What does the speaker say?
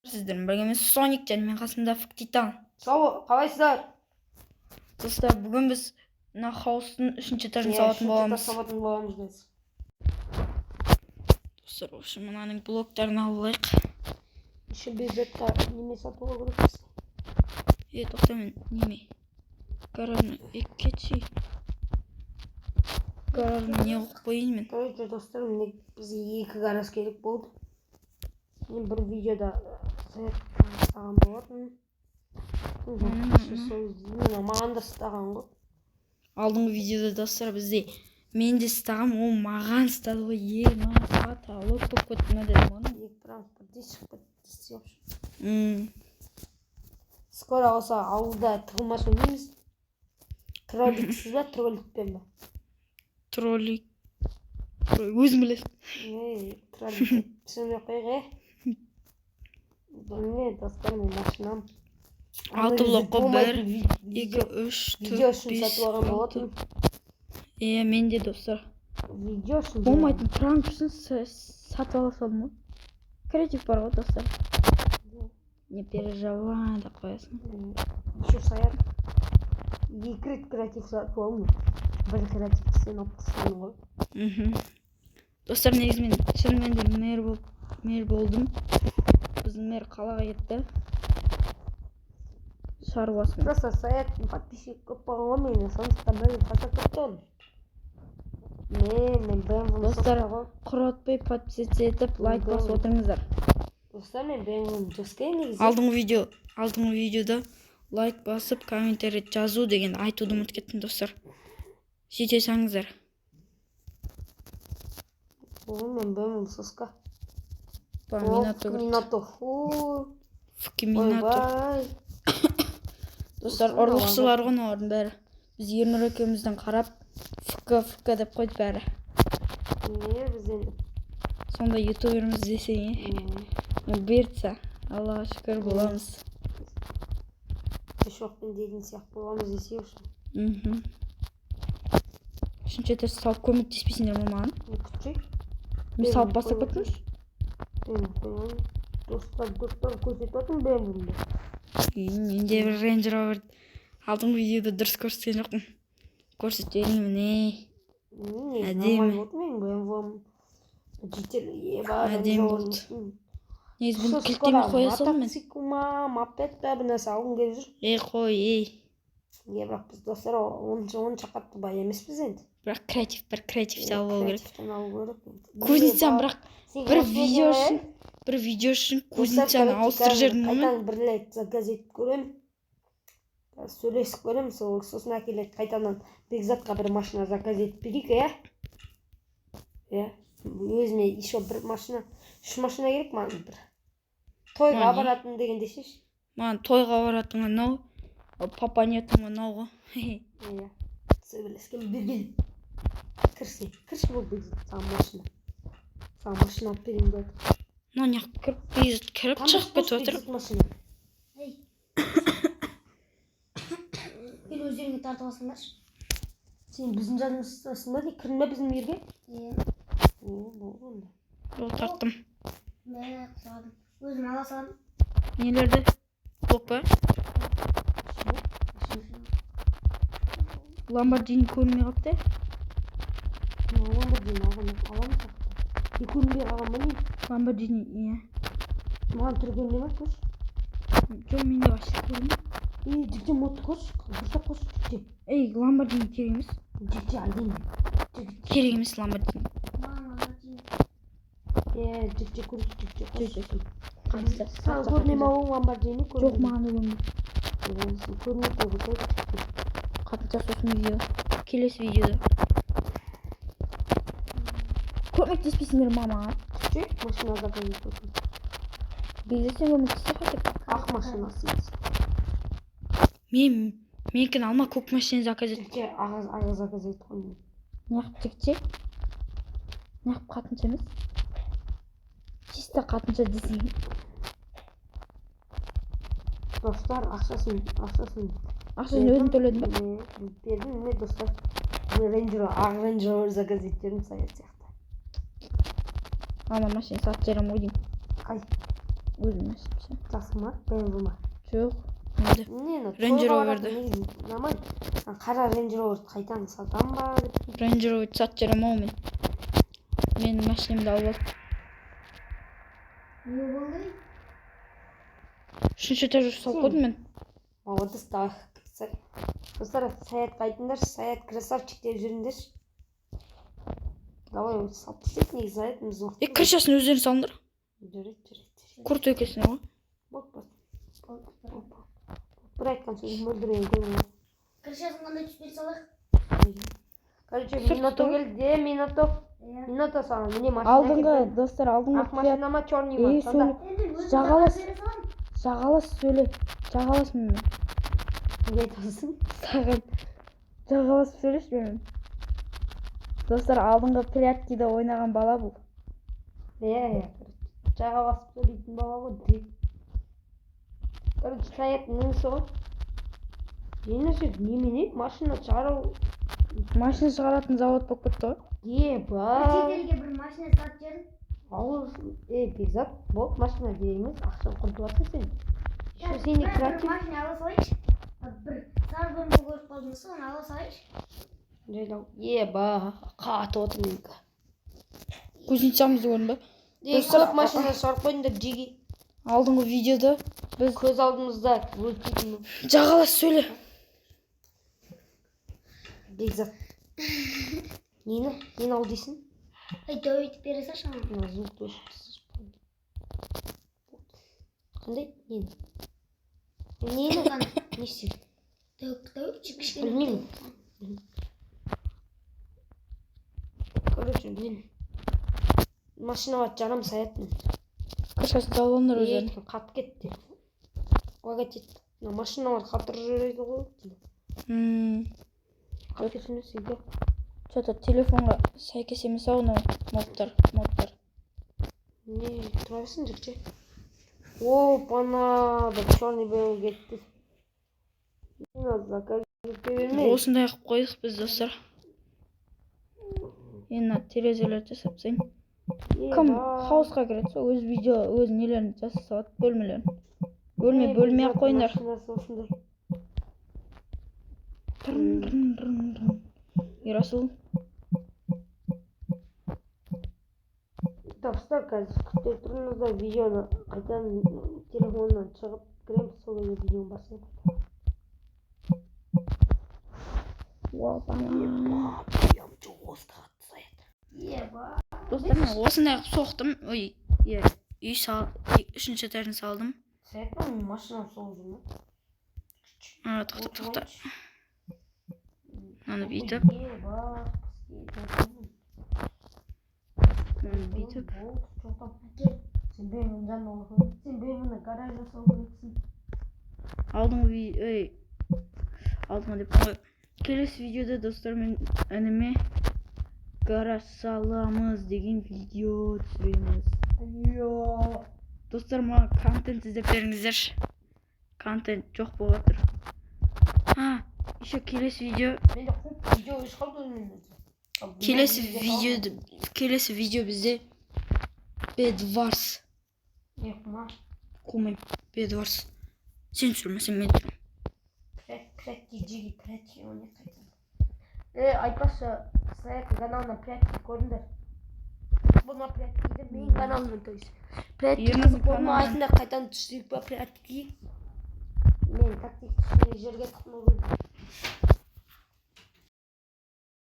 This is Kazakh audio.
Сіздермен біргеміз Соник және мен қасымда Фук Титан. Сау, қалайсыздар? Достар, бүгін біз мына хаустың үшінші этажын салатын боламыз. Достар, осы мынаның блоктарын алайық. Еще бюджетқа неме сатуға керекпіз. Тоқта мен неме? Гаражны кетші. Гаражны не қойып қойын мен. Короче, достар, міне бізге 2 гараж керек болды. Мен бір видеода саған болатын. Маған да стаған ғой. Алдыңғы видеода достар бізде мен де стағам, ол маған стады ғой. Маған қаталып болып кетті ма дедім оны. Скоро осы ауылда тығылмас ойнаймыз. Тролликсіз ба, тролликпен ба? Троллик. Өзім білесің. Троллик түсіне қойға. Міне достар, мен машинам. 6 блокқа 1, 2, 3, 4, 5, 6. Мен де достар. Видео үшін болмайтын пранк үшін сатып ала салдым ғой. Креатив бар ғой достар. Не переживай деп қоясың. Еще саяқ. 2 рет креатив сатып алдым. Бір креативті сен алып тастадың ғой. Достар, негізімен шынымен де мэр болдым. Біздің мэр қалаға кетті. Шаруасын. Просто саяқтың подписчик көп болған ғой, мені сондықтан бәрін қасап кетті оны. Мен BMW достар, құратпай подписаться етіп, лайк басып отырыңыздар. Достар, мен BMW жасқай негізі. Алдыңғы видеода лайк басып, комментарий жазу деген айтуды ұмытып кеттім достар. Сөйте саңыздар. Мен BMW соска. Минато. Фуки минато. Достар, ұрлықшы бар ғой олардың бәрі. Біз Ернұр екеумізден қарап, фука деп қойды бәрі. Не бізден? Сонда ютуберіміз десең, берді. Аллаға шүкір боламыз. Шоқпен деген сияқты боламыз десе үшін. Үшінші этаж салып көмектеспейсіңдер ме маған? Мен салып бастап кеттіңіз? Достар көрсетіп отырмын BMW-ді. Менде бір Range Rover алдыңғы видеода дұрыс көрсеткен жоқпын. Көрсетейін міне. Әдемі болды. Негіз бұны кілттеме қоя салым мен. Мопед бә бұны салғым келіп жүр. Қой. Бірақ біз достар оны шақатты бай емеспіз енді. Бірақ креатив салып алу керек. Кузницаны бірақ бір видео үшін кузницаны ауыстырып жердің мұны. Қайтадан бір рет заказ етіп көрем. Сөйлесіп көрем, сосын әкеледі қайтадан бекзатқа бір машина заказ етіп берейік, өзіме еще бір машина, 3 машина керек маған бір. Тойға баратын дегенде шеш. Маған тойға баратын анау, папа нетің анау ғой. Сөйлескен берген. Кірші бол бекзат, саған машина. Саған машина алып берейін деді. Не кіріп шығып кетіп отыр. Ел өздеріңе тартып алсыңдаршы. Сен біздің жанымыздасың ба? Кірін бе біздің ерге? Болды. Жол тарттым. Мен құсадым. Өзім ала салдым. Нелерді? Блок ба? Ламборджини көрінмей қапты? Ламборджини аламыз қапты. Көрінбей қалған ба не? Ламборджини, Маған түрі көріне ма көрші? Жоқ, менде вообще көрінді. Жікте модты көрші, бұрса көрші жікте. Ламборджини керек емес. Жікте әлден. Керек емес Ламборджини. Жікте көрші. Саған көріне ма ол Ламборджини? Жоқ, маған да көрінді. Көріне көрші. Қатынша сосын видео. Келесі видеода. Көмектеспейсіңдер мама. Машина заказ етіп отырмын. Бейзесен көмектесе қатып. Ақ машинасы. Менікін алма көк машина заказ етіп. Жікте ағыз заказ етіп қойын. Неғып жікте? Неғып қатынша емес? Чисто қатынша десең. Достар, ақшасын. Ақшасын өзін төледі ме? Бердім, не достар. Ақ Range Rover заказ еттерім саяқ сияқты. Ана машина сатып жерім ғой деймін. Қай? Өзüm есімсе. Жасыма, BMW ма? Жоқ. Енді. Range Rover'ды. Намай. Қара Range Rover'ды қайтадан сатам ба деп. Range Rover'ды сатып жарамау мен. Менің машинамды алып ал. Не болды? Үшінші этажға салып қойдым мен. Молодец, давай. Достар, Саят қайтыңдар, Саят красавчик деп жүріңдерші. Давай, салып тастайық, негізі Саятымыз уақыт. Крышасын өздерің салыңдар. Жүреді. Крутой екенсің ғой. Болды. Бір айтқан сөзім мөлдіреген көрмей. Крышасын қандай түспей салайық? Короче, Миното келді, Миното саған, міне машина Алдыңғы, достар, алдыңғы ақ машина ма, черный ма? Ей, Сонда. Жағалас сөйле. Жағалас мен. Не айтасың? Саған жағалас сөйлеш мен. Достар, алдыңғы пряткиде ойнаған бала бұл. Жаға басып сөйлейтін бала ғой. Короче, Саят несі ғой? Немене? Машина шығару. Машина шығаратын завод болып кетті ғой. Шетелге бір машина сатып жібердім. Ауыз, Бекзат, болып машина дейміз, ақшаны құртып жатсың сен. Сені Бір креатив. машина ала салайыншы. Бір сары бұрынғы көріп қалдым, соны ала салайыншы. Жайлау. Қатып отыр менікі. Кузнецамызды көрдің ба? Көп машина шығарып қойыңдар жеге. Алдыңғы видеода біз Көз алдымызда өтпейтін. жағалас сөйле. Бекзат. Нені ал дейсің? Өйтіп бере салшы маған. Звук өшіп. Қандай? Нені? Не істедің? Кішкене. Білмеймін. Короче, машина бар жаным Саяттың. Крышасын салып алыңдар өздерің. Қатып кетті. Логотип. Машина бар қатыр жүреді ғой. Қатып кетсін сүйді. Что-то телефонға сәйкес емес ау мынау модтар. Не, тұра берсін жүрсе. Опана, бір черный BMW кетті. Заказ бермей. Осындай қылып қойдық біз достар. Енді терезелерді жасап тастайын. Кім хаусқа кіреді сол өз видео, өз нелерін жасап салады, бөлмелерін. Бөлме ақ қойыңдар. Ерасыл. Достар, қазір күтіп тұрыңыздар, видеоны қайтадан телефоннан шығып кіреміз, сол кезде видеоны басып. Достар, мен осындай қылып соқтым. Үй үшінші этажын салдым. Саяттың машинам сол жүрмі? Тоқта. Аны бүйтіп. Бүйтіп. Сен бөлімін жанына оқыдың. Сен бөліміні гараж жасау керексің. Алдыңғы деп қой. Келесі видеода достар мен ініме гараж саламыз деген видео түсіреміз. Достар, маған контент іздеп беріңіздерші. Контент жоқ болып жатыр. Еще келесі видео. Менде көп видео өш қалды өзімен. Келесі видео бізде Bedwars. Не құма? Қумайым. Bedwars. Сен түсірмесең мен түсірем. Прятки, жеги, прятки, он не қайтады. Айтпашы, Саяттың каналына прятки көріңдер. Бұна прятки де менің каналымын, то есть. Прятки қызық болма, айтыңдар қайтадан түсірейік па прятки. Мен тактик жерге тұқымы